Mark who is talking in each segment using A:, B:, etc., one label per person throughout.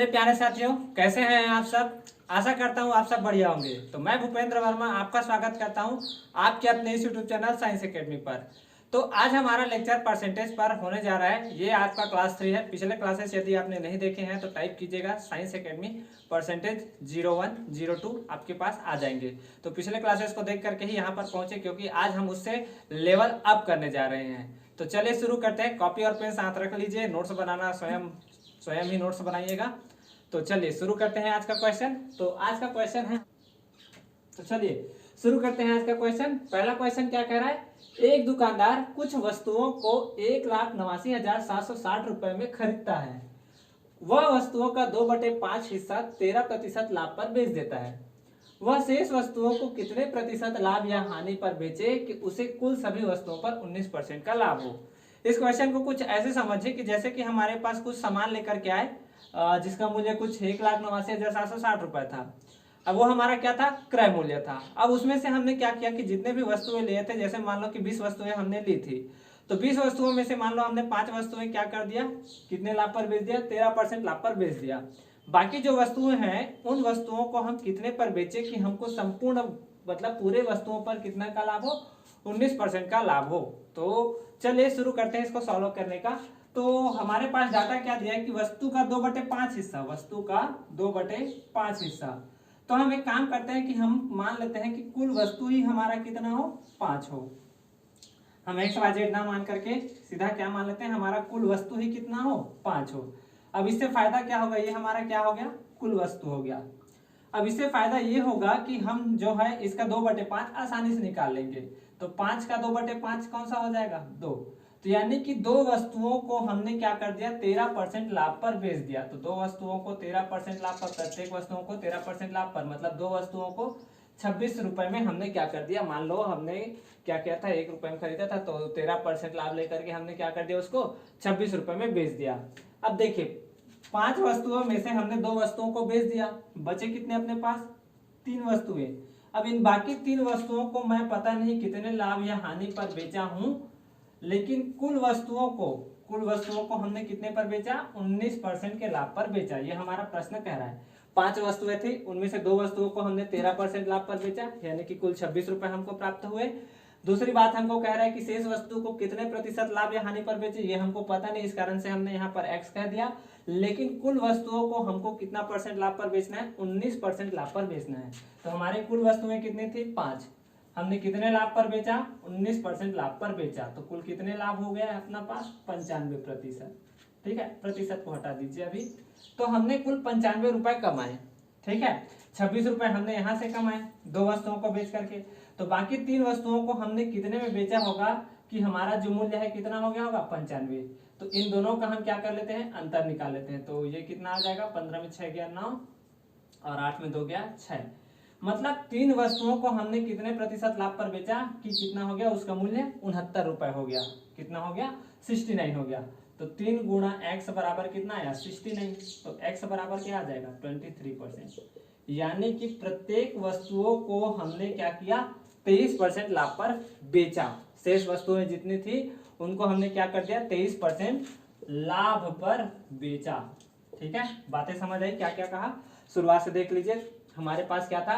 A: मेरे प्यारे साथियों, कैसे हैं आप सब। आशा करता हूं आप सब बढ़िया होंगे। तो मैं भूपेंद्र वर्मा आपका स्वागत करता हूं आपके अपने इस यूट्यूब चैनल साइंस एकेडमी पर। तो आज हमारा लेक्चर परसेंटेज पर होने जा रहा है। ये आपका क्लास 3 है। पिछले क्लासेस यदि आपने नहीं देखे हैं तो टाइप कीजिएगा साइंस एकेडमी परसेंटेज 01 02 आपके पास आ जाएंगे। तो पिछले क्लासेस को देख करके ही यहाँ पर पहुंचे, क्योंकि आज हम उससे लेवल अप करने जा रहे हैं। तो चलिए शुरू करते हैं। कॉपी और पेन साथ रख लीजिए। नोट्स बनाना स्वयं ही नोट्स बनाइएगा। तो चलिए शुरू करते हैं आज का क्वेश्चन। तो आज का क्वेश्चन है, तो चलिए शुरू करते हैं आज का क्वेश्चन। पहला क्वेश्चन क्या कह रहा है, एक दुकानदार कुछ वस्तुओं को 1,89,760 रुपए में खरीदता है। वह वस्तुओं का 2/5 हिस्सा 13% लाभ पर बेच देता है। वह शेष वस्तुओं को कितने प्रतिशत लाभ या हानि पर बेचे कि उसे कुल सभी वस्तुओं पर 19% का लाभ हो। इस क्वेश्चन को कुछ ऐसे समझिए कि जैसे कि हमारे पास कुछ सामान लेकर के आए, जिसका मूल्य कुछ 1,89,760 रुपए था। अब वो हमारा क्या था, क्रय मूल्य था। अब उसमें से हमने क्या किया कि जितने भी वस्तुएं लिए थे, जैसे मान लो कि 20 वस्तुएं हमने ली थी, तो 20 वस्तुओं में से मान लो हमने 5 वस्तुएं क्या कर दिया, कितने लाभ पर बेच दिया, 13% लाभ पर बेच दिया। बाकी जो वस्तुएं हैं उन वस्तुओं को हम कितने पर बेचे कि हमको संपूर्ण मतलब पूरे वस्तुओं पर कितना का लाभ हो, 19% का लाभ हो। तो चलिए शुरू करते हैं इसको सॉल्व करने का। तो हमारे पास डाटा क्या दिया है कि वस्तु का 2/5 हिस्सा, वस्तु का 2/5 हिस्सा। तो हम एक काम करते हैं कि हम मान लेते हैं कि कुल वस्तु ही हमारा कितना हो, 5 हो। हम XYZ ना मान करके सीधा क्या मान लेते हैं, हमारा कुल वस्तु ही कितना हो, 5 हो। अब इससे फायदा क्या होगा, ये हमारा क्या हो गया, कुल वस्तु हो गया। अब इससे फायदा ये होगा कि हम जो है इसका 2/5 आसानी से निकाल लेंगे। तो 5 का 2/5 कौन सा हो जाएगा, 2। तो यानी कि दो वस्तुओं को हमने क्या कर दिया, 13% लाभ पर बेच दिया। तो दो वस्तुओं को 13% लाभ पर, प्रत्येक वस्तुओं को 13% लाभ पर, मतलब दो वस्तुओं को 26 रुपए में हमने क्या कर दिया। मान लो हमने क्या किया था, 1 रुपए में खरीदा था, तो 13% लाभ लेकर के हमने क्या कर दिया, उसको 26 रुपए में बेच दिया। अब देखिए 5 वस्तुओं में से हमने 2 वस्तुओं को बेच दिया, बचे कितने अपने पास, 3 वस्तुएं। अब इन बाकी 3 वस्तुओं को मैं पता नहीं कितने लाभ या हानि पर बेचा हूं, लेकिन कुल वस्तुओं को हमने कितने पर बेचा, 19% के लाभ पर बेचा। ये हमारा प्रश्न कह रहा है। 5 वस्तुएं थी, उनमें से 2 वस्तुओं को हमने 13% लाभ पर बेचा, यानी कि कुल 26 रुपए हमको प्राप्त हुए। दूसरी बात हमको कह रहा है कि शेष वस्तु को कितने प्रतिशत लाभ या हानि पर बेचे, ये हमको पता नहीं, इस कारण से हमने यहाँ पर x कह दिया। लेकिन कुल वस्तुओं को हमको कितना परसेंट लाभ पर बेचना है, 19% लाभ पर बेचना है। तो हमारी कुल वस्तुएं कितनी थी, 5। हमने कितने लाभ पर बेचा, 19% लाभ पर बेचा। तो कुल कितने लाभ हो गया अपना पास, 95%। ठीक है, प्रतिशत को हटा दीजिए अभी। तो हमने कुल 95 रुपए कमाए। ठीक है, 26 रुपए हमने यहाँ से कमाए 2 वस्तुओं को बेच करके। तो बाकी 3 वस्तुओं को हमने कितने में बेचा होगा कि हमारा जो मूल्य है कितना हो गया होगा, 95। तो इन दोनों का हम क्या कर लेते हैं, अंतर निकाल लेते हैं। तो ये कितना आ जाएगा, 15 में 6 गया 9 और 8 में 2 गया 6। मतलब 3 वस्तुओं को हमने कितने प्रतिशत लाभ पर बेचा कि कितना हो गया, उसका मूल्य 69 रुपए हो गया। कितना हो गया, 69 हो गया। तो 3 गुणा x बराबर कितना आया, 69। तो x बराबर क्या आ जाएगा, 23%। यानी कि प्रत्येक वस्तुओं को हमने क्या किया, 23% लाभ पर बेचा। शेष वस्तुएं जितनी थी उनको हमने क्या कर दिया, 23% लाभ पर बेचा। ठीक है, बातें समझ आई, क्या क्या कहा, शुरुआत से देख लीजिए। हमारे पास क्या था,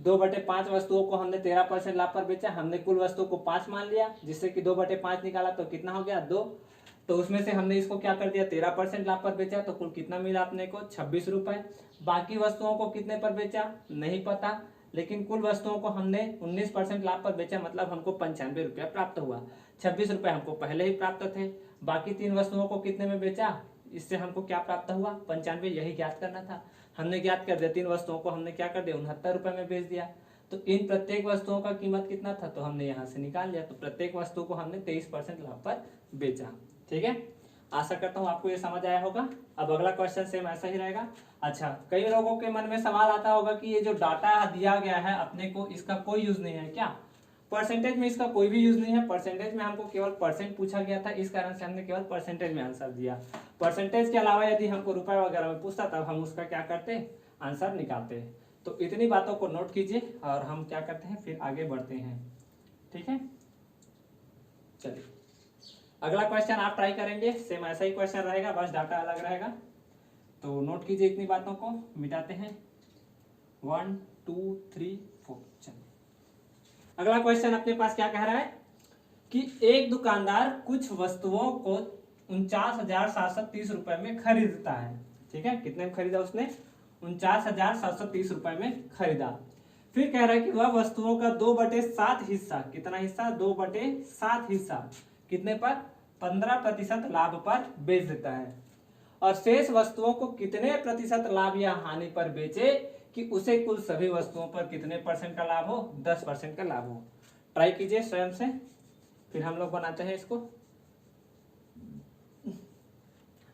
A: 2/5 वस्तुओं को हमने 13% लाभ पर बेचा। हमने कुल वस्तु को 5 मान लिया, जिससे कि 2/5 निकाला तो कितना हो गया, 2। तो उसमें से हमने इसको क्या कर दिया, 13% लाभ पर बेचा। तो कुल कितना मिला अपने को, 26 रुपए। बाकी वस्तुओं को कितने पर बेचा नहीं पता, लेकिन कुल वस्तुओं को हमने 19% लाभ पर बेचा, मतलब हमको 95 रुपया प्राप्त हुआ। 26 रुपए हमको पहले ही प्राप्त थे। बाकी 3 वस्तुओं को कितने में बेचा, इससे हमको क्या प्राप्त हुआ, 95। यही ज्ञात करना था, हमने ज्ञात कर दिया। 3 वस्तुओं को हमने क्या कर दिया, 69 रुपए में बेच दिया। तो इन प्रत्येक वस्तुओं का कीमत कितना था, तो हमने यहाँ से निकाल लिया। तो प्रत्येक वस्तु को हमने 23% लाभ पर बेचा। ठीक है, आशा करता हूँ आपको ये समझ आया होगा। अब अगला क्वेश्चन सेम ऐसा ही रहेगा। अच्छा, कई लोगों के मन में सवाल आता होगा कि ये जो डाटा दिया गया है अपने को, इसका कोई यूज नहीं है क्या। परसेंटेज में इसका कोई भी यूज नहीं है। परसेंटेज में हमको केवल परसेंट पूछा गया था, इस कारण से हमने केवल परसेंटेज में आंसर दिया। परसेंटेज के अलावा यदि हमको रुपए वगैरह में पूछता तब हम उसका क्या करते, आंसर निकालते। तो इतनी बातों को नोट कीजिए और हम क्या करते हैं, फिर आगे बढ़ते हैं। ठीक है, चलिए अगला क्वेश्चन आप ट्राई करेंगे। सेम ऐसा ही क्वेश्चन रहेगा, बस डाटा अलग रहेगा। तो नोट कीजिए इतनी बातों को, मिटाते हैं। 1 2 3 4। चलिए अगला क्वेश्चन अपने पास क्या कह रहा है कि एक दुकानदार कुछ वस्तुओं को 49,730 रुपए में खरीदता है। ठीक है, कितने में खरीदा उसने? 49,730 रुपए में खरीदा। फिर कह रहा है कि वह वस्तुओं का 2/7 हिस्सा, कितना हिस्सा? 2/7 हिस्सा कितने पर? 15% लाभ पर बेच देता है, और शेष वस्तुओं को कितने प्रतिशत लाभ या हानि पर बेचे कि उसे कुल सभी वस्तुओं पर कितने परसेंट का लाभ हो? 10% का लाभ हो। ट्राई कीजिए स्वयं से, फिर हम लोग बनाते हैं इसको।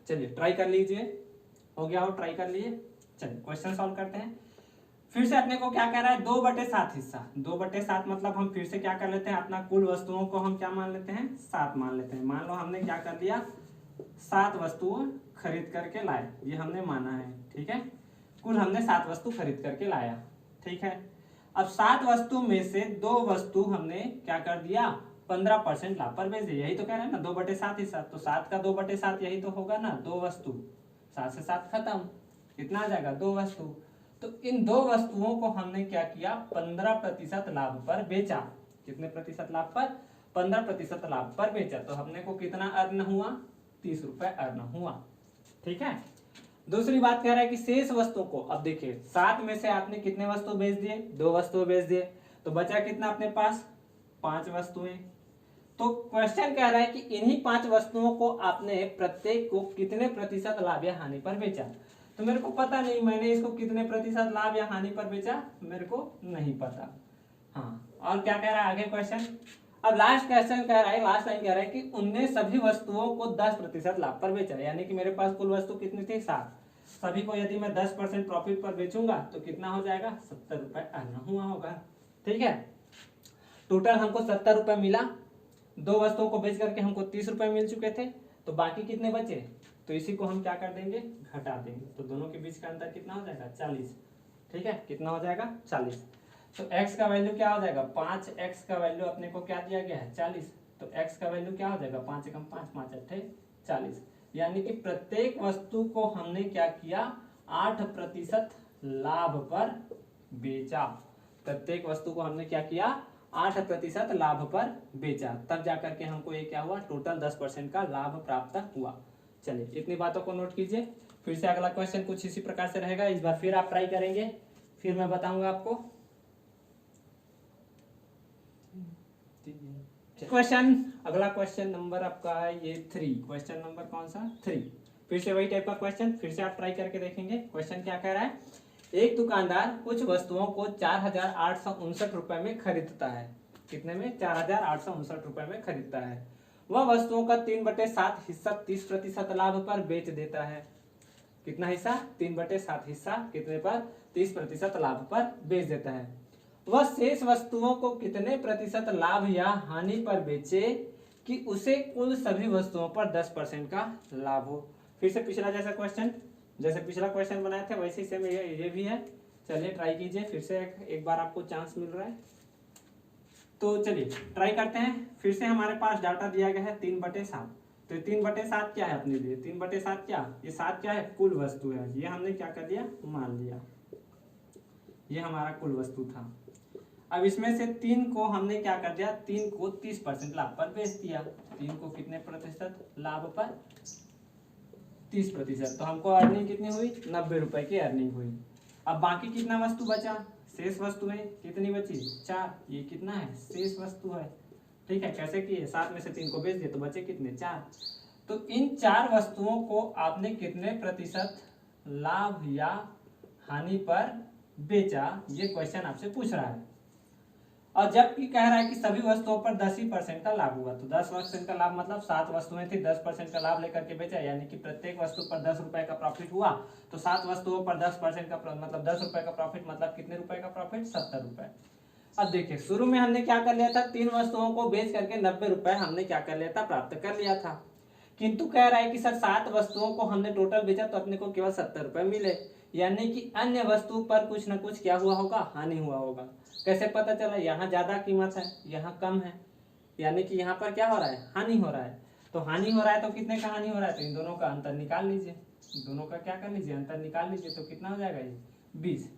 A: चलिए ट्राई कर लीजिए, हो गया हो, ट्राई कर लिए। चलिए क्वेश्चन सॉल्व करते हैं। फिर से अपने को क्या कह रहा है? 2/7 हिस्सा। 2/7 मतलब हम फिर से क्या कर लेते हैं, अपना कुल वस्तुओं को हम क्या मान लेते हैं? 7 मान लेते हैं। मान लो हमने क्या कर लिया, 7 वस्तुओं खरीद करके लाए, ये हमने माना है। ठीक है, कुल हमने 7 वस्तु खरीद करके लाया। ठीक है, अब 7 वस्तु में से 2 वस्तु हमने क्या कर दिया? 15% लाभ पर बेच दिया। यही तो कह रहे हैं ना, 2/7 हिस्सा, तो 7 का 2/7 यही तो होगा ना, 2 वस्तु। 7 से 7 खत्म, कितना आ जाएगा? 2 वस्तु। तो इन 2 वस्तुओं को हमने क्या किया? 15% लाभ पर बेचा। कितने प्रतिशत लाभ पर? 15% लाभ पर बेचा। तो हमने को कितना अर्न हुआ? 30 रुपए अर्न हुआ। ठीक है, दूसरी बात कह रहा है कि शेष वस्तुओं को, अब देखिए 7 में से आपने कितने वस्तु बेच दिए? 2 वस्तु बेच दिए, तो बचा कितना अपने पास? 5 वस्तुएं। तो क्वेश्चन कह रहा है कि इन्हीं 5 वस्तुओं को आपने प्रत्येक को कितने प्रतिशत लाभ या हानि पर बेचा। तो मेरे को पता नहीं, मैंने इसको कितने प्रतिशत लाभ या हानि पर बेचा, मेरे को नहीं पता। हाँ, और क्या कह रहा है आगे क्वेश्चन? अब लास्ट क्वेश्चन कह रहा है, लास्ट लाइन कह रहा है कि उनने सभी वस्तुओं को 10% लाभ पर बेचा। यानी कि मेरे पास कुल वस्तु कितनी थी? 7। सभी को यदि मैं 10% प्रॉफिट पर बेचूंगा तो कितना हो जाएगा? 70 रुपए अर्न हुआ होगा। ठीक है, टोटल हमको 70 रुपए मिला। 2 वस्तुओं को बेच करके हमको 30 रुपए मिल चुके थे, तो बाकी कितने बचे? तो इसी को हम क्या कर देंगे? घटा देंगे। तो दोनों के बीच का अंतर कितना हो जाएगा? 40। ठीक है, कितना हो जाएगा? 40। तो x का वैल्यू क्या हो जाएगा? 5x का वैल्यू अपने को क्या दिया गया है? 40। तो x का वैल्यू क्या हो जाएगा? 5 एकम 5, 5 अट्ठे 40। यानी कि प्रत्येक वस्तु को हमने क्या किया? 8% लाभ पर बेचा। प्रत्येक वस्तु को हमने क्या किया? 8% लाभ पर बेचा, तब जाकर के हमको ये क्या हुआ? टोटल 10% का लाभ प्राप्त हुआ। चलिए इतनी बातों को नोट कीजिए। फिर से अगला क्वेश्चन कुछ इसी प्रकार से रहेगा। इस बार फिर आप ट्राई करेंगे, फिर मैं बताऊंगा आपको। क्वेश्चन, अगला क्वेश्चन नंबर आपका है ये 3। क्वेश्चन नंबर कौन सा? 3। फिर से वही टाइप का क्वेश्चन, फिर से आप ट्राई करके देखेंगे। क्वेश्चन क्या कह रहा है? एक दुकानदार कुछ वस्तुओं को 4,859 रुपए में खरीदता है। कितने में? 4,859 रुपए में खरीदता है। वह वस्तुओं का 3/7 हिस्सा 30% लाभ पर बेच देता है। कितना हिस्सा? 3/7 हिस्सा कितने पर? 30% लाभ पर बेच देता है। वह शेष वस्तुओं को कितने प्रतिशत लाभ या हानि पर बेचे कि उसे कुल सभी वस्तुओं पर 10% का लाभ हो। फिर से पिछला जैसा क्वेश्चन, जैसे पिछला क्वेश्चन बनाए थे वैसे ही सेम ये भी है। चलिए ट्राई कीजिए, फिर से एक बार आपको चांस मिल रहा है। तो चलिए ट्राई करते हैं। फिर से हमारे पास डाटा दिया गया है 3/7। तो 3/7 क्या है अपने लिए? 3/7 क्या? ये 7 क्या है? कुल वस्तु है। ये हमने क्या कर दिया? मान लिया, ये हमारा कुल वस्तु था। अब इसमें से 3 को हमने क्या कर दिया? 3 को 30% लाभ पर बेच दिया। 3 को कितने प्रतिशत लाभ पर? 30%। तो हमको अर्निंग कितनी हुई? 90 रुपए की अर्निंग हुई। अब बाकी कितना वस्तु बचा? शेष वस्तुएं कितनी बची? 4। ये कितना है? शेष वस्तु है। ठीक है, कैसे किए? 7 में से 3 को बेच दिए तो बचे कितने? 4। तो इन 4 वस्तुओं को आपने कितने प्रतिशत लाभ या हानि पर बेचा, ये क्वेश्चन आपसे पूछ रहा है। और जबकि कह रहा है कि सभी वस्तुओं पर 10% का लाभ हुआ। तो 10% का लाभ मतलब 7 वस्तुएं थी, 10% का लाभ लेकर के बेचा, यानी कि प्रत्येक वस्तु पर 10 रुपए का प्रॉफिट हुआ। तो 7 वस्तुओं पर 10% का मतलब 10 रुपए का प्रॉफिट, मतलब कितने रुपए का प्रॉफिट? 70 रुपए। अब देखिए शुरू में हमने क्या कर लिया था? 3 वस्तुओं को बेच करके 90 रुपए हमने क्या कर लिया था? प्राप्त कर लिया था। किंतु कह रहा है कि सर 7 वस्तुओं को हमने टोटल बेचा तो अपने को केवल 70 रुपए मिले, यानी कि अन्य वस्तु पर कुछ ना कुछ क्या हुआ होगा? हानि हुआ होगा। कैसे पता चला? यहाँ ज्यादा कीमत है, यहाँ कम है, यानी कि यहाँ पर क्या हो रहा है? हानि हो रहा है। तो हानि हो रहा है तो कितने का हानि हो रहा है? तो इन दोनों का अंतर निकाल लीजिए। दोनों का क्या कर लीजिए, अंतर निकाल लीजिए, तो कितना हो जाएगा ये 20।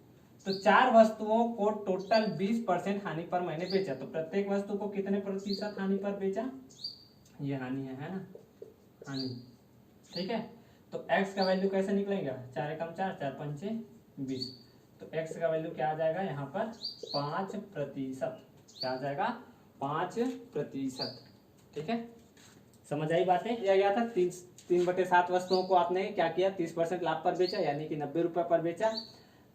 A: तो 4 वस्तुओं को टोटल 20% हानि पर मैंने बेचा, तो प्रत्येक वस्तु को कितने प्रतिशत हानि पर बेचा, ये हानि है ना, हानि। ठीक है, तो x का वैल्यू कैसे निकलेगा, 4 एकम 4, 4 पंचे 20, तो x का वैल्यू क्या आ जाएगा यहाँ पर 5%, क्या आ जाएगा 5%। ठीक है, समझ आई बातें। यह गया था 3/7 वस्तुओं को आपने क्या किया, 30% लाभ पर बेचा, यानी कि 90 रुपए पर बेचा,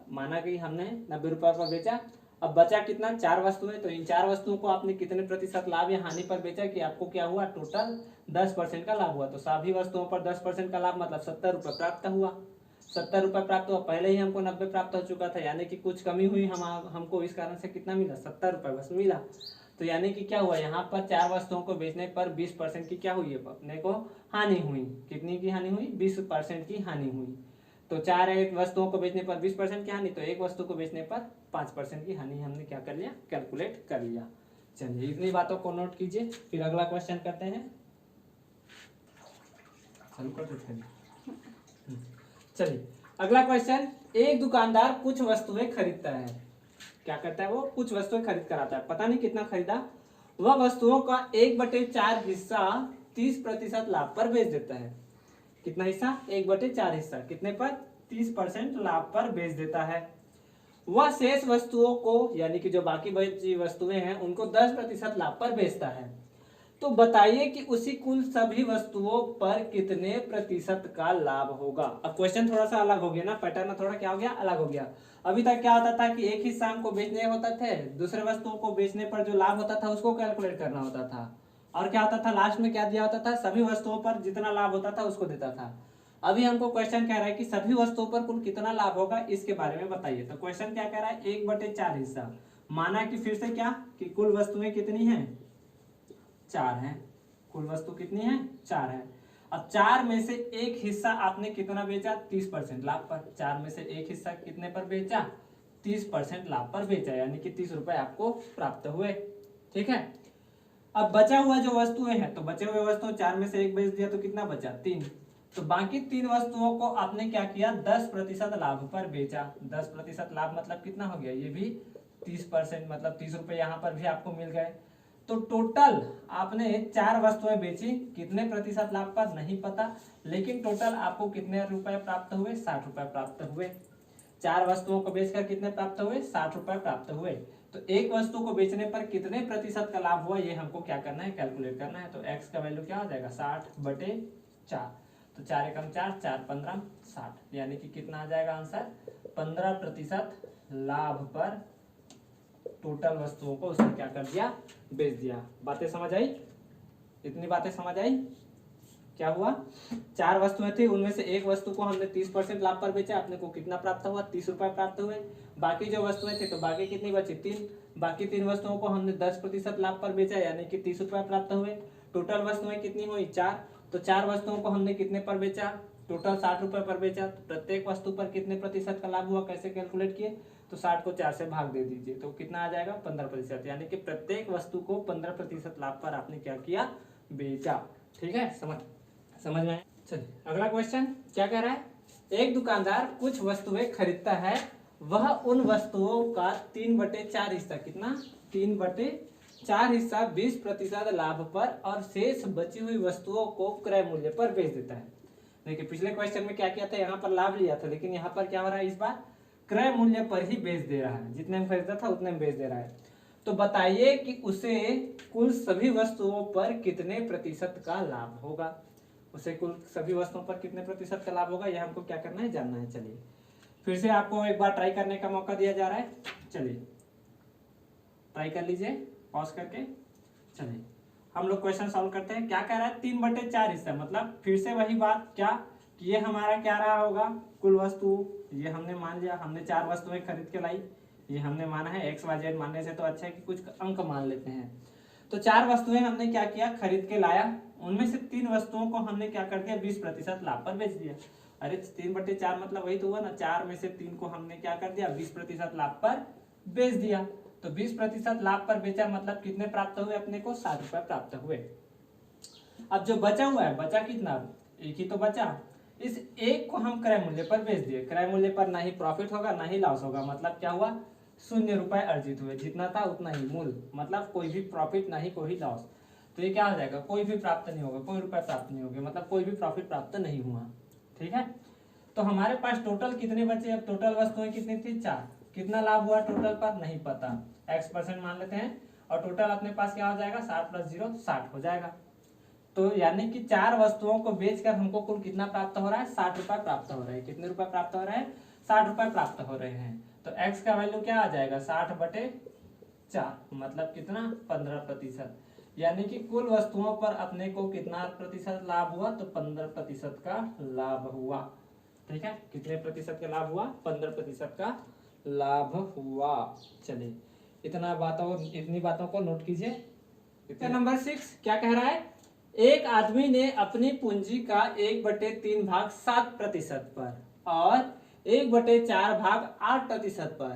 A: माना कि हमने 90 रुपए पर बेचा। अब बचा कितना, 4 वस्तुएं, तो इन 4 वस्तुओं को आपने कितने प्रतिशत लाभ या हानि पर बेचा कि आपको क्या हुआ, टोटल 10% का लाभ हुआ। तो सभी वस्तुओं पर 10% का लाभ मतलब 70 रुपए प्राप्त हुआ। 70 रुपए प्राप्त हुआ, पहले ही हमको 90 प्राप्त हो चुका था, यानी कि कुछ कमी हुई हमको, इस कारण से कितना मिला, 70 रुपए बस मिला। तो यानी कि क्या हुआ, यहाँ पर 4 वस्तुओं को बेचने पर 20% की क्या हुई है, अपने को हानि हुई। कितनी की हानि हुई, 20% की हानि हुई। तो 4 वस्तुओं को बेचने पर 20% की हानि, तो एक वस्तु को बेचने पर 5% की हानि हमने क्या कर लिया, कैलकुलेट कर लिया। चलिए इतनी बातों को नोट कीजिए, फिर अगला क्वेश्चन करते हैं। चलिए अगला क्वेश्चन, एक दुकानदार कुछ वस्तुएं खरीदता है, क्या करता है वो, कुछ वस्तुएं खरीद कर आता है, पता नहीं कितना खरीदा, वह वस्तुओं का 1/4 हिस्सा 30% लाभ पर बेच देता है। कितना हिस्सा, 1/4 हिस्सा, कितने पर, 30% लाभ पर बेच देता है। वह शेष वस्तुओं को, यानी कि जो बाकी बची वस्तुएं हैं उनको 10% लाभ पर बेचता है। तो बताइए कि उसी कुल सभी वस्तुओं पर कितने प्रतिशत का लाभ होगा। अब क्वेश्चन थोड़ा सा अलग हो गया ना, पैटर्न थोड़ा क्या हो गया, अलग हो गया। अभी तक क्या होता था कि एक हिस्सा हमको बेचने होता थे, दूसरे वस्तुओं को बेचने पर जो लाभ होता था उसको कैलकुलेट करना होता था, और क्या होता था लास्ट में क्या दिया होता था, सभी वस्तुओं पर जितना लाभ होता था उसको देता था। अभी हमको क्वेश्चन कह रहा है कि सभी वस्तुओं पर कुल कितना लाभ होगा, इसके बारे में बताइए। तो क्वेश्चन क्या कह रहा है, 1/4 हिस्सा, माना कि फिर से क्या कि कुल वस्तुएं कितनी हैं, 4 हैं, कुल वस्तु कितनी है, 4 है। अब 4 में से एक हिस्सा आपने कितना बेचा, 30% लाभ पर। 4 में से एक हिस्सा कितने पर बेचा, 30% लाभ पर बेचा, यानी कि 30 रुपए आपको प्राप्त हुए। ठीक है, अब बचा हुआ जो वस्तुएं हैं, तो बचे हुए वस्तुओं 4 में से एक बेच दिया तो कितना बचा, 3। तो बाकी 3 वस्तुओं को आपने क्या किया, 10% लाभ पर बेचा। 10% लाभ मतलब कितना हो गया, ये भी 30%, मतलब 30 रुपए यहाँ पर भी आपको मिल गए। तो टोटल आपने 4 वस्तुएं बेची, कितने प्रतिशत लाभ पर नहीं पता, लेकिन टोटल आपको कितने रुपए प्राप्त हुए, 60 रुपए प्राप्त हुए। 4 वस्तुओं को बेचकर कितने प्राप्त हुए, 60 रुपए प्राप्त हुए। तो एक वस्तु को बेचने पर कितने प्रतिशत का लाभ हुआ, ये हमको क्या करना है, कैलकुलेट करना है। तो x का वैल्यू क्या हो जाएगा, 60/4। तो 4 एकम 4, 4 15 60, यानी कि कितना आ जाएगा आंसर, 15% लाभ पर टोटल वस्तुओं को उसने क्या कर दिया, बेच दिया। बातें समझ आई, इतनी बातें समझ आई। क्या हुआ, 4 वस्तुएं थी, उनमें से एक वस्तु को हमने 30% लाभ पर बेचा, अपने को कितना प्राप्त हुआ, 30 रुपए प्राप्त हुए। बाकी जो वस्तुएं थी, तो बाकी कितनी बची, 3। बाकी 3 वस्तुओं को हमने 10% लाभ पर बेचा, यानी कि 30 रुपए प्राप्त हुए। टोटल वस्तुएं कितनी हुई, 4। तो 4 वस्तुओं को हमने कितने पर बेचा, टोटल 60 रुपए पर बेचा। तो प्रत्येक वस्तु पर कितने प्रतिशत का लाभ हुआ, कैसे कैलकुलेट किए, तो 60 को 4 से भाग दे दीजिए, तो कितना आ जाएगा, 15%, यानी कि प्रत्येक वस्तु को 15% लाभ पर आपने क्या किया, बेचा। ठीक है, समझ में आया। चलिए अगला क्वेश्चन क्या कह रहा है, एक दुकानदार कुछ वस्तुएं खरीदता है, वह उन वस्तुओं का 3/4 हिस्सा, कितना, 3/4 हिस्सा 20% लाभ पर और शेष बची हुई वस्तुओं को क्रय मूल्य पर बेच देता है। देखिए पिछले क्वेश्चन में क्या किया था, यहाँ पर लाभ लिया था, लेकिन यहाँ पर क्या हो रहा है, इस बार क्रय मूल्य पर ही बेच दे रहा है, जितने में खरीदा था उतने में बेच दे रहा है। तो बताइए कि उसे कुल सभी वस्तुओं पर कितने प्रतिशत का लाभ होगा, उसे कुल सभी वस्तुओं पर कितने प्रतिशत का लाभ होगा, यह हमको क्या करना है, जानना है। चलिए फिर से आपको एक बार ट्राई करने का मौका दिया जा रहा है, चलिए ट्राई कर लीजिए पॉज करके। चलिए हम लोग क्वेश्चन सॉल्व करते हैं। क्या कह रहा है, 3/4 हिस्सा, मतलब फिर से वही बात, क्या कि ये हमारा क्या रहा होगा, कुल वस्तु, ये हमने मान लिया, हमने 4 वस्तुएं खरीद के लाई, ये हमने माना है, XYZ मानने से तो अच्छा है कि कुछ अंक मान लेते हैं। तो 4 वस्तुएं हमने क्या किया, खरीद के लाया, उनमें से 3 वस्तुओं को हमने क्या कर दिया, 20% लाभ पर बेच दिया। अरे 3/4 मतलब वही तो हुआ ना, 4 में से 3 को हमने क्या कर दिया, 20% लाभ पर बेच दिया। तो 20% लाभ पर बेचा, मतलब कितने प्राप्त हुए अपने को, 60 रुपए प्राप्त हुए। अब जो बचा हुआ है, बचा कितना, एक ही तो बचा, इस एक को हम क्रय मूल्य पर बेच दिए। क्रय मूल्य पर ना ही प्रॉफिट होगा ना ही लॉस होगा, मतलब क्या हुआ, 0 रुपए अर्जित हुए, जितना था उतना ही मूल, मतलब कोई भी प्रॉफिट ना ही कोई लॉस। तो ये क्या हो जाएगा, कोई भी प्राप्त नहीं होगा, कोई रुपए प्राप्त नहीं होगा, मतलब कोई भी प्रॉफिट प्राप्त नहीं हुआ। ठीक है, तो हमारे पास टोटल कितने बचे, अब टोटल वस्तुएं कितनी थी, 4। कितना लाभ हुआ टोटल पर नहीं पता, x% मान लेते हैं, और टोटल अपने पास क्या हो जाएगा, 60 + 0 60 हो जाएगा। तो यानी कि 4 वस्तुओं को बेचकर हमको कुल कितना प्राप्त हो रहा है, 60 रुपए प्राप्त हो रहे हैं। कितने रुपए प्राप्त हो रहे हैं, 60 रुपए प्राप्त हो रहे हैं। तो x का वैल्यू क्या आ जाएगा, 60/4, मतलब कितना, 15%। यानी कि कुल वस्तुओं पर अपने को कितना प्रतिशत लाभ हुआ, तो 15% का लाभ हुआ। ठीक है, कितने प्रतिशत का लाभ हुआ, 15% का लाभ हुआ। चलिए इतनी बातों को नोट कीजिए। नंबर 6 क्या कह रहा है, एक आदमी ने अपनी पूंजी का 1/3 भाग 7% पर और 1/4 भाग 8% पर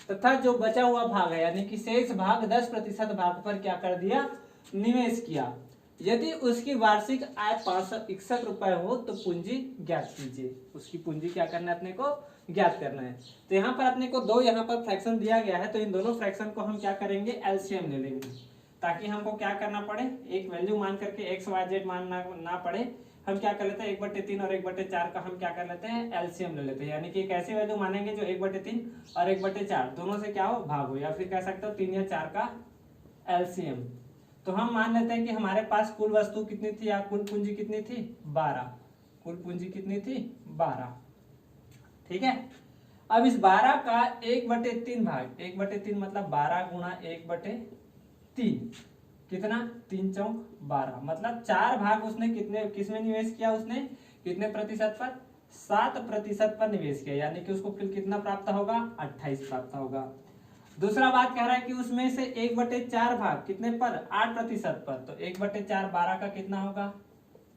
A: तथा जो बचा हुआ भाग है यानी कि शेष भाग 10% भाग पर क्या कर दिया, निवेश किया। यदि उसकी वार्षिक आय 561 रुपए हो तो पूंजी ज्ञात कीजिए। उसकी पूंजी क्या करना है, अपने को ज्ञात करना है। तो यहाँ पर अपने को दो यहाँ पर फ्रैक्शन दिया गया है, तो इन दोनों फ्रैक्शन को हम क्या करेंगे, एलसीएम ले लेंगे, ताकि हमको क्या करना पड़े, एक वैल्यू मान करके एक्स वाई जेड मानना ना पड़े। हम क्या कर लेते हैं, 1/3 और 1/4 का हम क्या कर लेते हैं, एलसीएम ले लेते हैं। यानी कि एक ऐसी वैल्यू मानेंगे जो 1/3 और 1/4 दोनों से क्या हो, भाग हो, या फिर कह सकते हो 3 या 4 का एलसीएम। तो हम मान लेते हैं कि हमारे पास कुल वस्तु कितनी थी या कुल पूंजी कितनी थी, 12। कुल पूंजी कितनी थी, 12। ठीक है, अब इस 12 का 1/3 भाग, 1/3 मतलब 12 गुणा 1/3, कितना, 3 चौक 12, मतलब 4 भाग उसने कितने किसमें निवेश किया, उसने कितने प्रतिशत पर, 7% पर निवेश किया। यानी कि उसको कुल कितना प्राप्त होगा, 28 प्राप्त होगा। दूसरा बात कह रहा है कि उसमें से 1/4 भाग कितने पर, 8% पर। तो 1/4 12 का कितना होगा,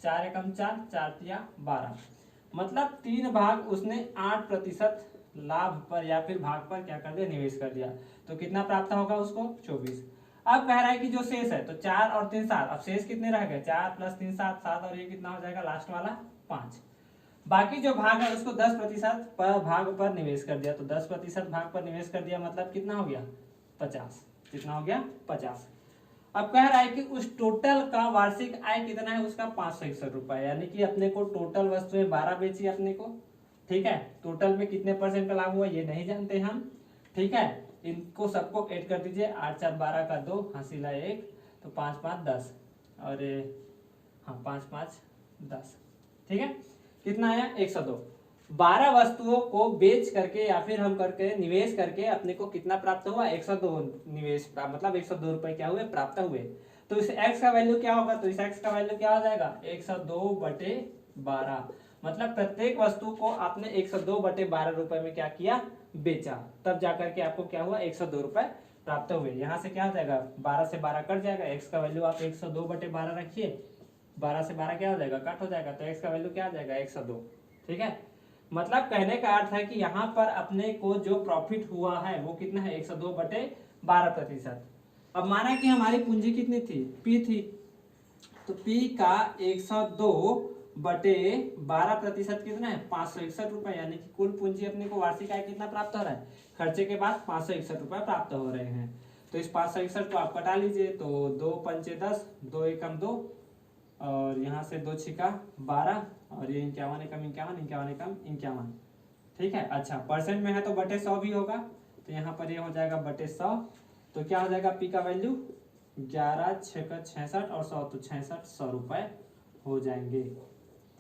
A: 4 एकम 4, 4 तिया 12, मतलब 3 भाग उसने 8% लाभ पर या फिर भाग पर क्या कर दिया, निवेश कर दिया। तो कितना प्राप्त होगा उसको, 24। अब कह रहा है कि जो शेष है, तो 4 और 3 7, अब शेष कितने रह गए, 4 + 3 7 7, और ये कितना हो जाएगा लास्ट वाला, 5। बाकी जो भाग है उसको 10% पर भाग पर निवेश कर दिया। तो 10% भाग पर निवेश कर दिया, मतलब कितना हो गया, 50। कितना हो गया, 50। अब कह रहा है कि उस टोटल का वार्षिक आय कितना है उसका, 561 रुपए। यानी कि अपने को टोटल वस्तुएं 12 बेची अपने को। ठीक है, टोटल में कितने % का लाभ हुआ ये नहीं जानते हम। ठीक है, इनको सबको ऐड कर दीजिए, 8 4 12 का 2, हासिला 1, तो 5 5 10, और हाँ 5 5 10। ठीक है, कितना आया, 102। 12 वस्तुओं को बेच करके या फिर हम करके निवेश करके अपने को कितना प्राप्त हुआ, 102 निवेश, मतलब 102 रुपए क्या हुए, प्राप्त हुए। तो इस x का वैल्यू क्या होगा, तो इस x का वैल्यू क्या हो जाएगा, 102/12, मतलब प्रत्येक वस्तु को आपने 102/12 रुपए में क्या किया, बेचा, तब जाकर के आपको क्या हुआ, 102 रुपए प्राप्त हुए। यहाँ से क्या हो जाएगा, 12 से 12 कट जाएगा, x का वैल्यू आप 102/12 रखिए, 12 से 12 क्या हो जाएगा, कट हो जाएगा, तो x का वैल्यू क्या आ जाएगा, 102। ठीक है, मतलब कहने का अर्थ है कि यहाँ पर अपने को जो प्रॉफिट हुआ है वो कितना है, 102/12%। अब माना कि हमारी पूंजी कितनी थी, P थी, तो P का 102/12% कितना है, 561 रुपए। यानी कि कुल पूंजी अपने को वार्षिक आय कितना प्राप्त हो रहा है, खर्चे के बाद 561 रुपए प्राप्त हो रहे हैं। तो इस 561 को आप कटा लीजिए, तो 2 पंचे 10, 2 एकम 2, और यहाँ से 2 छिका 12, और ये 51 एकम 51, 51 एकम 51। ठीक है, अच्छा परसेंट में है तो बटे 100 भी होगा, तो यहाँ पर ये हो जाएगा बटे 100। तो क्या हो जाएगा, पी का वैल्यू 11 6 66 और 100, तो 6600 रुपए हो जाएंगे।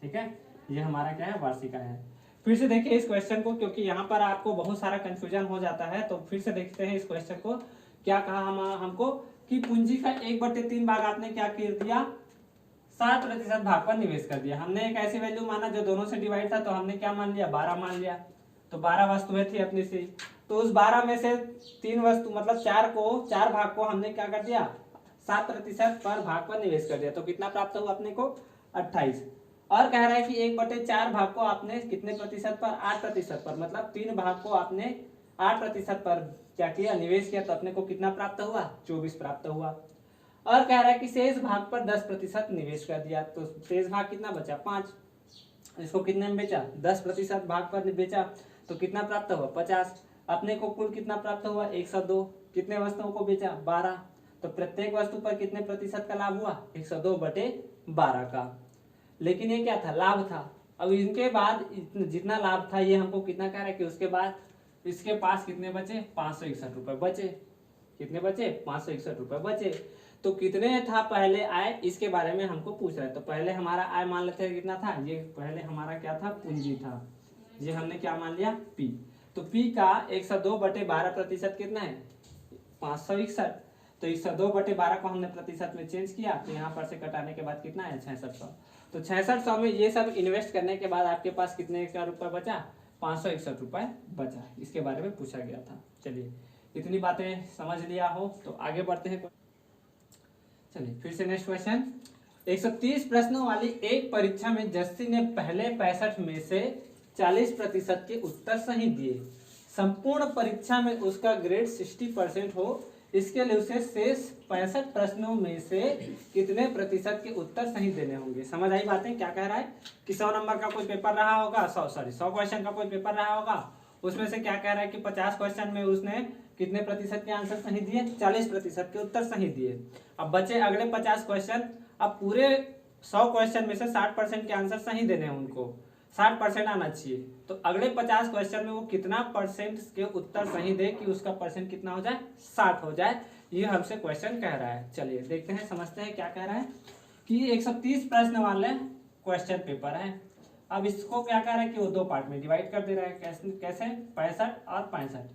A: ठीक है, ये हमारा क्या है, वार्षिक आय है। फिर से देखिए इस क्वेश्चन को, क्योंकि यहाँ पर आपको बहुत सारा कंफ्यूजन हो जाता है, तो फिर से देखते हैं इस क्वेश्चन को। क्या कहा हमको कि पूंजी का 1/3 भाग आपने क्या कर दिया, 7% भाग पर निवेश कर दिया। हमने एक ऐसी वैल्यू माना जो दोनों से डिवाइड था, तो हमने क्या मान लिया, 12 मान लिया। तो 12 वस्तुएं थी अपनी सी, तो उस 12 में से 3 वस्तु मतलब 4 भाग को हमने क्या कर दिया, 7% पर भाग पर निवेश कर दिया। तो कितना प्राप्त हुआ अपने को, 28। और कह रहा है कि 1/4 भाग को आपने कितने प्रतिशत पर, 8% पर, मतलब 3 भाग को आपने 8% पर क्या किया, निवेश किया। तो अपने को कितना प्राप्त हुआ, 24 प्राप्त हुआ। और कह रहा है कि शेष भाग पर 10% निवेश कर दिया, तो शेष भाग कितना बचा, 5। इसको कितने में बेचा, 10% भाग पर बेचा तो कितना प्राप्त हुआ, 50। अपने को कुल कितना प्राप्त हुआ, 102। कितने वस्तुओं को बेचा, 12। तो प्रत्येक वस्तु पर कितने प्रतिशत का लाभ हुआ, 102/12 का। लेकिन ये क्या था, लाभ था। अब इनके बाद जितना लाभ था ये हमको कितना कह रहा है कि उसके बाद इसके पास कितने बचे, 561 रुपए बचे। कितने बचे, 561 रुपए बचे। तो कितने था पहले आय, इसके बारे में हमको पूछ रहा है। तो पहले हमारा आय मान लेते हैं कितना था, ये पहले हमारा क्या था, पूंजी था। ये हमने क्या मान लिया, पी। तो पी का 102/12% कितना है, 561। तो 102/12 को हमने प्रतिशत में चेंज किया, तो यहाँ पर से कटाने के बाद कितना है, 6600। तो 6600 में ये सब इन्वेस्ट करने के बाद आपके पास कितने का रुपए बचा, 561 रुपए बचा। इसके बारे में पूछा गया था। चलिए इतनी बातें समझ लिया हो तो आगे बढ़ते हैं। चलिए फिर से नेक्स्ट क्वेश्चन। 130 प्रश्नों वाली एक परीक्षा में जस्सी ने पहले 65 में से 40% के उत्तर सही दिए। संपूर्ण परीक्षा में उसका ग्रेड 60% हो, इसके लिए उसे शेष 65 प्रश्नों में से कितने प्रतिशत के उत्तर सही देने होंगे। समझ आई बातें, क्या कह रहा है कि 100 नंबर का कोई पेपर रहा होगा, 100 क्वेश्चन का कोई पेपर रहा होगा, उसमें से क्या कह रहा है कि 50 क्वेश्चन में उसने कितने प्रतिशत के आंसर सही दिए, 40% के उत्तर सही दिए। अब बचे अगले 50 क्वेश्चन। अब पूरे 100 क्वेश्चन में से 60% के आंसर सही देने हैं उनको, 60% आना चाहिए। तो अगले 50 क्वेश्चन में वो कितना परसेंट के उत्तर सही दे कि उसका परसेंट कितना हो जाए, 60 हो जाए। ये हमसे क्वेश्चन कह रहा है। चलिए देखते हैं, समझते हैं क्या कह रहा है कि 130 प्रश्न वाले क्वेश्चन पेपर है। अब इसको क्या कह रहा है कि वो 2 पार्ट में डिवाइड कर दे रहा है। कैसे 65 और 65।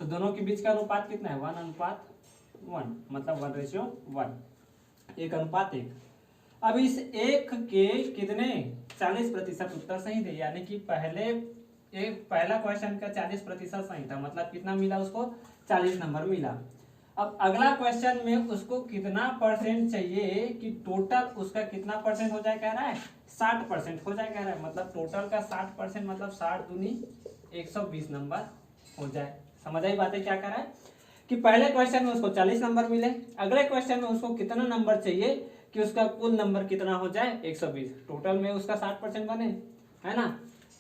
A: तो दोनों के बीच का अनुपात कितना है, 1:1, मतलब 1:1, 1:1। अब इस एक के कितने 40% उत्तर सही थे, यानी कि पहला क्वेश्चन का 40% सही था, मतलब कितना मिला उसको, 40 नंबर मिला। अब अगला क्वेश्चन में उसको कितना परसेंट चाहिए कि टोटल उसका कितना परसेंट हो जाए, कह रहा है 60% हो जाए, कह रहा है। मतलब टोटल का 60%, मतलब 60 दूनी 120 नंबर हो जाए। समझ आई बातें, क्या कह रहा है कि पहले क्वेश्चन में उसको 40 नंबर मिले, अगले क्वेश्चन में उसको कितना नंबर चाहिए कि उसका कुल नंबर कितना हो जाए, 120। टोटल में उसका 60% बने, है ना।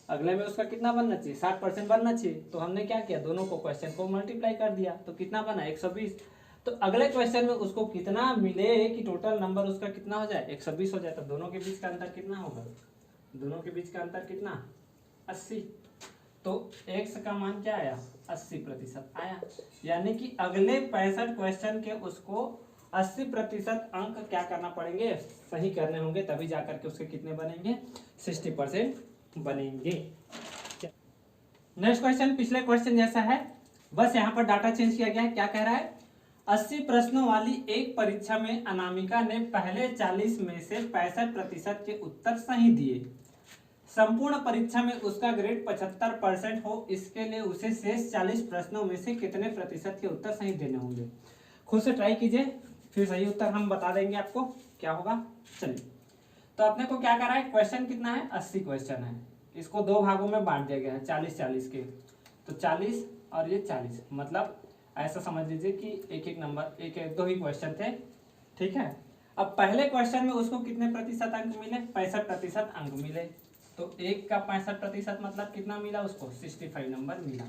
A: अगले में उसका कितना बनना चाहिए, 60% बनना चाहिए। तो हमने क्या किया, दोनों को क्वेश्चन को मल्टीप्लाई कर दिया, तो कितना बना, 120। तो अगले क्वेश्चन में उसको कितना मिले कि टोटल नंबर उसका कितना हो जाए, 120 हो जाए। तो दोनों के बीच का अंतर कितना होगा, दोनों के बीच का अंतर कितना, 80। तो x का मान क्या आया, 80% आया। यानी कि अगले 65 क्वेश्चन के उसको 80% अंक क्या करना पड़ेंगे, सही करने होंगे, तभी जाकर के उसके कितने बनेंगे, 60% बनेंगे। नेक्स्ट क्वेश्चन पिछले क्वेश्चन जैसा है, बस यहाँ पर डाटा चेंज किया गया है। क्या कह रहा है, 80 प्रश्नों वाली एक परीक्षा में अनामिका ने पहले 40 में से 65% के उत्तर सही दिए। संपूर्ण परीक्षा में उसका ग्रेड 75% हो, इसके लिए उसे शेष 40 प्रश्नों में से कितने प्रतिशत के उत्तर सही देने होंगे। खुद से ट्राई कीजिए, फिर सही उत्तर हम बता देंगे आपको क्या होगा। चलिए, तो अपने को क्या करा है, क्वेश्चन कितना है, 80 क्वेश्चन है। इसको 2 भागों में बांट दिया गया है, 40-40 के। तो 40 और ये 40, मतलब ऐसा समझ लीजिए कि एक नंबर, एक 2 ही क्वेश्चन थे, ठीक है। अब पहले क्वेश्चन में उसको कितने प्रतिशत अंक मिले, 65% अंक मिले। तो एक का 65% मतलब कितना मिला उसको, 65 नंबर मिला।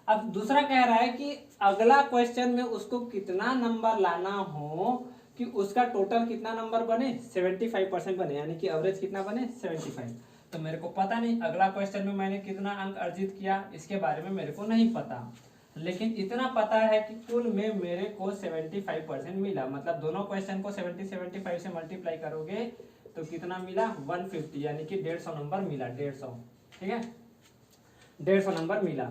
A: अब दूसरा कह रहा है कि अगला क्वेश्चन में उसको कितना नंबर लाना हो कि उसका टोटल कितना नंबर बने, 75% बने, यानी कि एवरेज कितना बने, 75। तो मेरे को पता नहीं अगला क्वेश्चन में मैंने कितना अंक अर्जित किया, इसके बारे में मेरे को नहीं पता। लेकिन इतना पता है कि कुल में मेरे को 75% मिला। मतलब दोनों क्वेश्चन को 75 से मल्टीप्लाई करोगे तो कितना मिला, 150, यानी कि 150 नंबर मिला, 150, ठीक है, 150 नंबर मिला।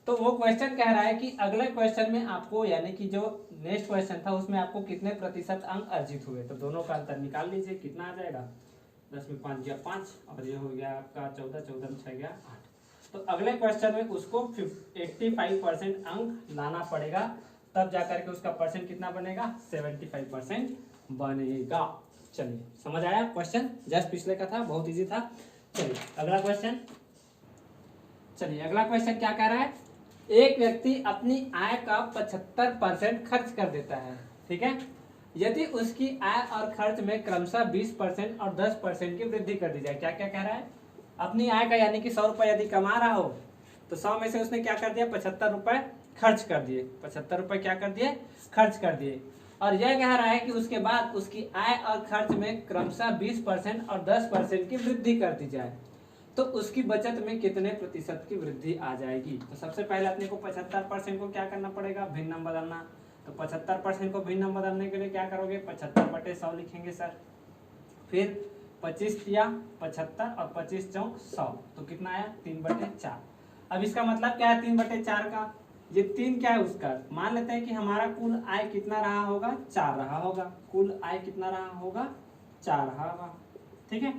A: तो वो क्वेश्चन कह रहा है कि अगले क्वेश्चन में आपको, यानी कि जो नेक्स्ट क्वेश्चन था उसमें आपको कितने प्रतिशत अंक अर्जित हुए। तो दोनों का अंतर निकाल लीजिए, कितना आ जाएगा, 10 में 5 गया 5, और ये हो गया आपका 14, 14 में 6 गया 8। तो अगले क्वेश्चन में उसको 85% अंक लाना पड़ेगा, तब जाकर के उसका परसेंट कितना बनेगा, 75% बनेगा। चलिए, समझ आया क्वेश्चन, जस्ट पिछले का था, बहुत इजी था। चलिए अगला क्वेश्चन। चलिए अगला क्वेश्चन क्या कह रहा है, एक व्यक्ति अपनी आय का 75% खर्च कर देता है, ठीक है। यदि उसकी आय और खर्च में क्रमशः 20% और 10% की वृद्धि कर दी जाए। क्या क्या कह रहा है अपनी आय का यानी कि 100 रुपये यदि कमा रहा हो तो 100 में से उसने क्या कर दिया, 75 रुपये खर्च कर दिए। 75 रुपये क्या कर दिए, खर्च कर दिए। और यह कह रहा है कि उसके बाद उसकी आय और खर्च में क्रमशः 20% और 10% की वृद्धि कर दी जाए तो उसकी बचत में कितने प्रतिशत की वृद्धि आ जाएगी। तो सबसे पहले अपने को 75% को क्या करना पड़ेगा, भिन्न बदलना। तो 75% को भिन्न बदलने के लिए क्या करोगे, 75/100 लिखेंगे सर। फिर 25 दिया 75 और 25 चौक 100, तो कितना आया, 3/4। अब इसका मतलब क्या है 3/4 का, ये 3 क्या है उसका, मान लेते हैं कि हमारा कुल आय कितना रहा होगा, 4 रहा होगा। कुल आय कितना रहा होगा, 4 रहा होगा, ठीक है।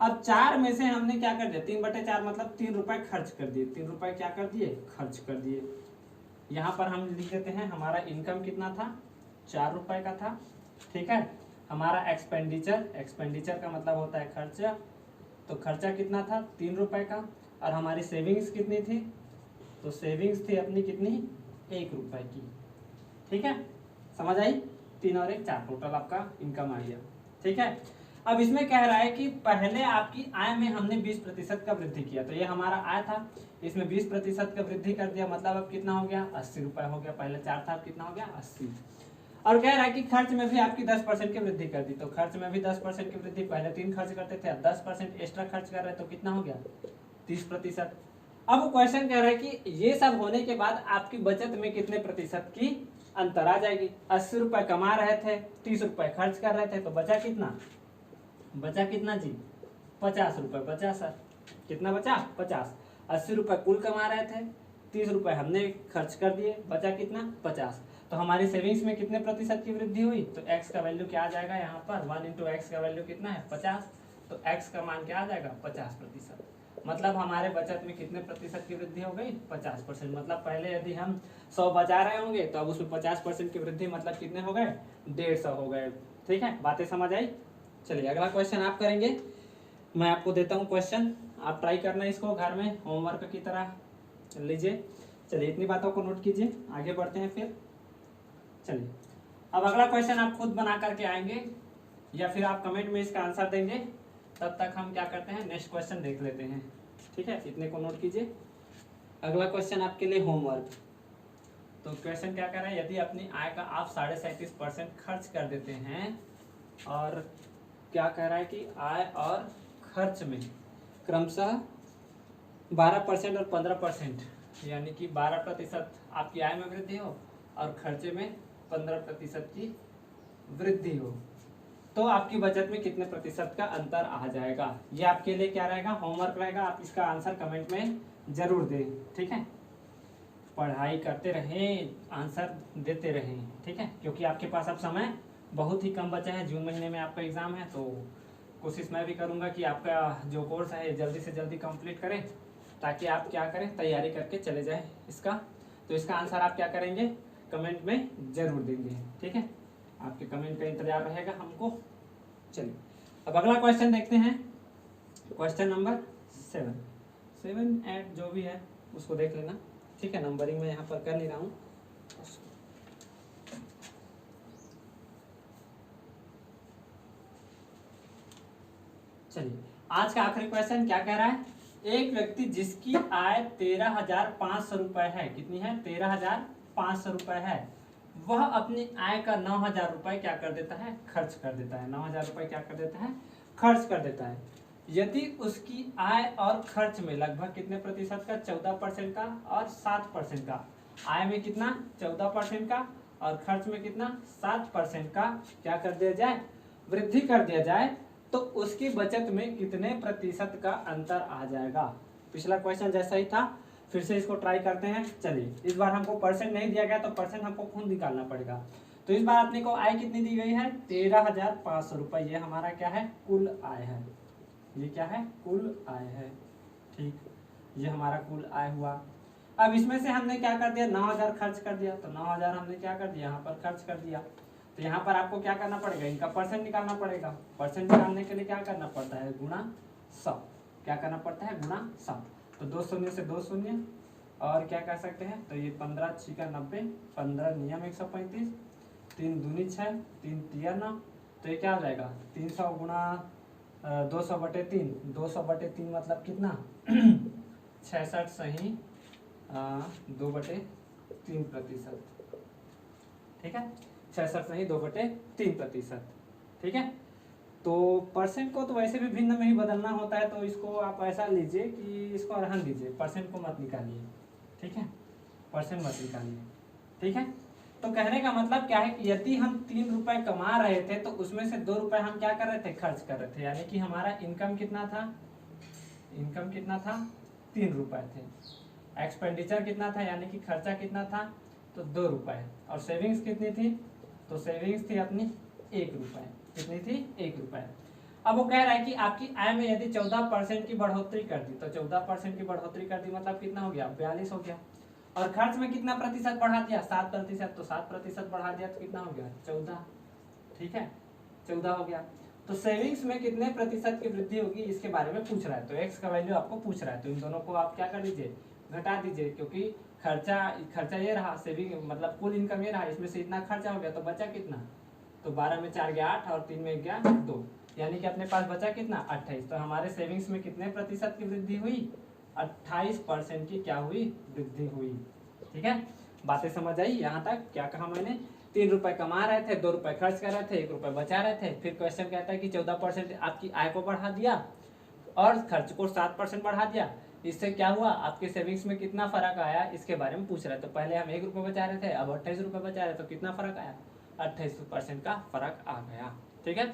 A: अब 4 में से हमने क्या कर दिया, 3/4 मतलब 3 रुपए खर्च कर दिए। 3 रुपए क्या कर दिए, खर्च कर दिए। यहाँ पर हम लिख देते हैं हमारा इनकम कितना था, 4 रुपए का था, ठीक है। हमारा एक्सपेंडिचर का मतलब होता है खर्चा, तो खर्चा कितना था, 3 रुपए का। और हमारी सेविंग्स कितनी थी, तो सेविंग्स थी अपनी कितनी, 1 रुपए की, ठीक है। समझ आई, 3 और 1 4, टोटल आपका इनकम आ गया, ठीक है। अब इसमें कह रहा है कि पहले आपकी आय में हमने 20% का वृद्धि किया, तो ये हमारा आय था, इसमें 20% का वृद्धि कर दिया, मतलब अब कितना हो गया, 80 रुपए हो गया। पहले 4 था, अब कितना हो गया, 80। और कह रहा है कि खर्च में भी आपकी 10% की वृद्धि कर दी, तो खर्च में भी 10% की वृद्धि, पहले 3 खर्च करते थे, अब 10% एक्स्ट्रा खर्च कर रहे हैं, तो कितना हो गया, 30%। अब क्वेश्चन कह रहा है कि ये सब होने के बाद आपकी बचत में कितने प्रतिशत की अंतर आ जाएगी। 80 रुपए कमा रहे थे, 30 रुपए खर्च कर रहे थे, तो बचा कितना, जी, 50 रुपए बचा सर। कितना बचा, 50। 80 रुपए कुल कमा रहे थे, 30 रुपए हमने खर्च कर दिए, बचा कितना, 50। तो हमारी सेविंग्स में कितने प्रतिशत की वृद्धि हुई, तो x का वैल्यू क्या आ जाएगा, यहाँ पर 1 इंटू एक्स का वैल्यू कितना है, 50। तो x का मान क्या आ जाएगा, 50%। मतलब हमारे बचत में कितने प्रतिशत की वृद्धि हो गई, 50%। मतलब पहले यदि हम 100 बचा रहे होंगे तो अब उसमें 50% की वृद्धि, मतलब कितने हो गए, 150 हो गए, ठीक है। बातें समझ आई। चलिए अगला क्वेश्चन आप करेंगे, मैं आपको देता हूँ क्वेश्चन, आप ट्राई करना इसको घर में होमवर्क की तरह लीजिए। चलिए इतनी बातों को नोट कीजिए, आगे बढ़ते हैं फिर। चलिए अब अगला क्वेश्चन आप खुद बना करके आएंगे या फिर आप कमेंट में इसका आंसर देंगे, तब तक हम क्या करते हैं, नेक्स्ट क्वेश्चन देख लेते हैं, ठीक है। इतने को नोट कीजिए। अगला क्वेश्चन आपके लिए होमवर्क। तो क्वेश्चन क्या कह रहा है, यदि अपनी आय का आप 37.5% खर्च कर देते हैं, और क्या कह रहा है कि आय और खर्च में क्रमशः 12% और 15%, यानी कि 12% आपकी आय में वृद्धि हो और खर्चे में 15% की वृद्धि हो, तो आपकी बचत में कितने प्रतिशत का अंतर आ जाएगा। ये आपके लिए क्या रहेगा, होमवर्क रहेगा। आप इसका आंसर कमेंट में जरूर दें, ठीक है। पढ़ाई करते रहें, आंसर देते रहें, ठीक है, क्योंकि आपके पास अब समय बहुत ही कम बचा है। जून महीने में आपका एग्जाम है, तो कोशिश मैं भी करूंगा कि आपका जो कोर्स है जल्दी से जल्दी कंप्लीट करें, ताकि आप क्या करें, तैयारी करके चले जाएं इसका। तो इसका आंसर आप क्या करेंगे, कमेंट में जरूर देंगे, ठीक है। आपके कमेंट का इंतजार रहेगा हमको। चलिए अब अगला क्वेश्चन देखते हैं, क्वेश्चन नंबर 7 8 जो भी है उसको देख लेना, ठीक है। नंबरिंग में यहाँ पर कर नहीं रहा हूँ। चलिए आज का आखिरी क्वेश्चन क्या कह रहा है, एक व्यक्ति जिसकी आय 13,500 रुपए है, कितनी है, 13,500 रुपए है, वह अपनी आय का 9,000 रुपए क्या कर देता है, खर्च कर देता है। 9,000 रुपए क्या कर देता है, खर्च कर देता है। यदि उसकी आय और खर्च में लगभग कितने प्रतिशत का, 14% का और 7% का, आय में कितना 14% का और खर्च में कितना 7% का क्या कर दिया जाए, वृद्धि कर दिया जाए, तो उसकी बचत में कितने प्रतिशत का अंतर आ जाएगा। पिछला क्वेश्चन जैसा ही था, फिर से इसको ट्राई करते हैं। चलिए इस बार हमको परसेंट नहीं दिया गया, तो परसेंट हमको खुद निकालना पड़ेगा। तो इस बार अपने को आय कितनी दी गई है, 13,500 रुपए। ये हमारा क्या है, कुल आय है। ये क्या है, कुल आय है, ठीक। ये हमारा कुल आय हुआ। अब इसमें से हमने क्या कर दिया, 9,000 खर्च कर दिया, तो 9,000 हमने क्या कर दिया, यहाँ पर खर्च कर दिया। तो यहाँ पर आपको क्या करना पड़ेगा, इनका परसेंट निकालना पड़ेगा। परसेंट निकालने के लिए क्या करना पड़ता है, गुणा 100। क्या करना पड़ता है, गुणा 100। तो 2 शून्य से 2 शून्य, और क्या कर सकते हैं, तो ये 15 छिका 90, 15 नियम 135, 3 दूनी 6, 3 तिया 9, तो ये क्या हो जाएगा, 300 गुणा 200/3, 200/3 मतलब कितना 66 सही 2/3%। ठीक है, 66 सही 2/3%। ठीक है, तो परसेंट को तो वैसे भी भिन्न में ही बदलना होता है, तो इसको आप ऐसा लीजिए कि इसको रहन दीजिए, परसेंट को मत निकालिए। ठीक है, परसेंट मत निकालिए। ठीक है, तो कहने का मतलब क्या है कि यदि हम 3 रुपए कमा रहे थे तो उसमें से 2 रुपए हम क्या कर रहे थे, खर्च कर रहे थे, यानी कि हमारा इनकम कितना था, इनकम कितना था 3 रुपए थे, एक्सपेंडिचर कितना था यानी कि खर्चा कितना था, तो 2 रुपए, और सेविंग्स कितनी थी, तो सेविंग्स थी अपनी 1 रुपए, कितनी थी 1 रुपए। अब वो कह रहा है कि आपकी आय में यदि 14% की बढ़ोतरी कर दी, तो 14% की बढ़ोतरी कर दी मतलब कितना हो गया, 42 हो गया, और खर्च में कितना प्रतिशत बढ़ा दिया, 7%, तो 7% बढ़ा दिया तो कितना हो गया 14। ठीक है, 14 हो गया। तो सेविंग्स में कितने प्रतिशत की वृद्धि होगी इसके बारे में पूछ रहा है, तो एक्स का वैल्यू आपको पूछ रहा है, तो इन दोनों को आप क्या कर दीजिए, घटा दीजिए, क्योंकि खर्चा ये रहा, सेविंग मतलब कुल इनकम ये रहा, इसमें से इतना खर्चा हो गया, तो बचा कितना, तो 12 में 4 गया 8 और 3 में गया 2, यानी कि अपने पास बचा कितना 28। तो हमारे सेविंग्स में कितने प्रतिशत की वृद्धि हुई, 28% की क्या हुई, वृद्धि हुई। ठीक है, बातें समझ आई यहाँ तक, क्या कहा मैंने, 3 रुपए कमा रहे थे, 2 रुपए खर्च कर रहे थे, 1 रुपए बचा रहे थे। फिर क्वेश्चन कहता है कि 14% आपकी आय को बढ़ा दिया और खर्च को 7% बढ़ा दिया, इससे क्या हुआ, आपके सेविंग्स में कितना फर्क आया इसके बारे में पूछ रहा है। तो पहले हम 1 रुपए बचा रहे थे, अब 28 रुपए बचा रहे, तो कितना फर्क आया, 28% का फर्क आ गया। ठीक है,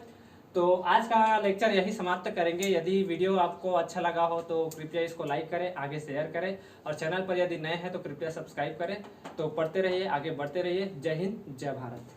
A: तो आज का लेक्चर यही समाप्त करेंगे। यदि वीडियो आपको अच्छा लगा हो तो कृपया इसको लाइक करें, आगे शेयर करें, और चैनल पर यदि नए हैं तो कृपया सब्सक्राइब करें। तो पढ़ते रहिए, आगे बढ़ते रहिए। जय हिंद, जय भारत।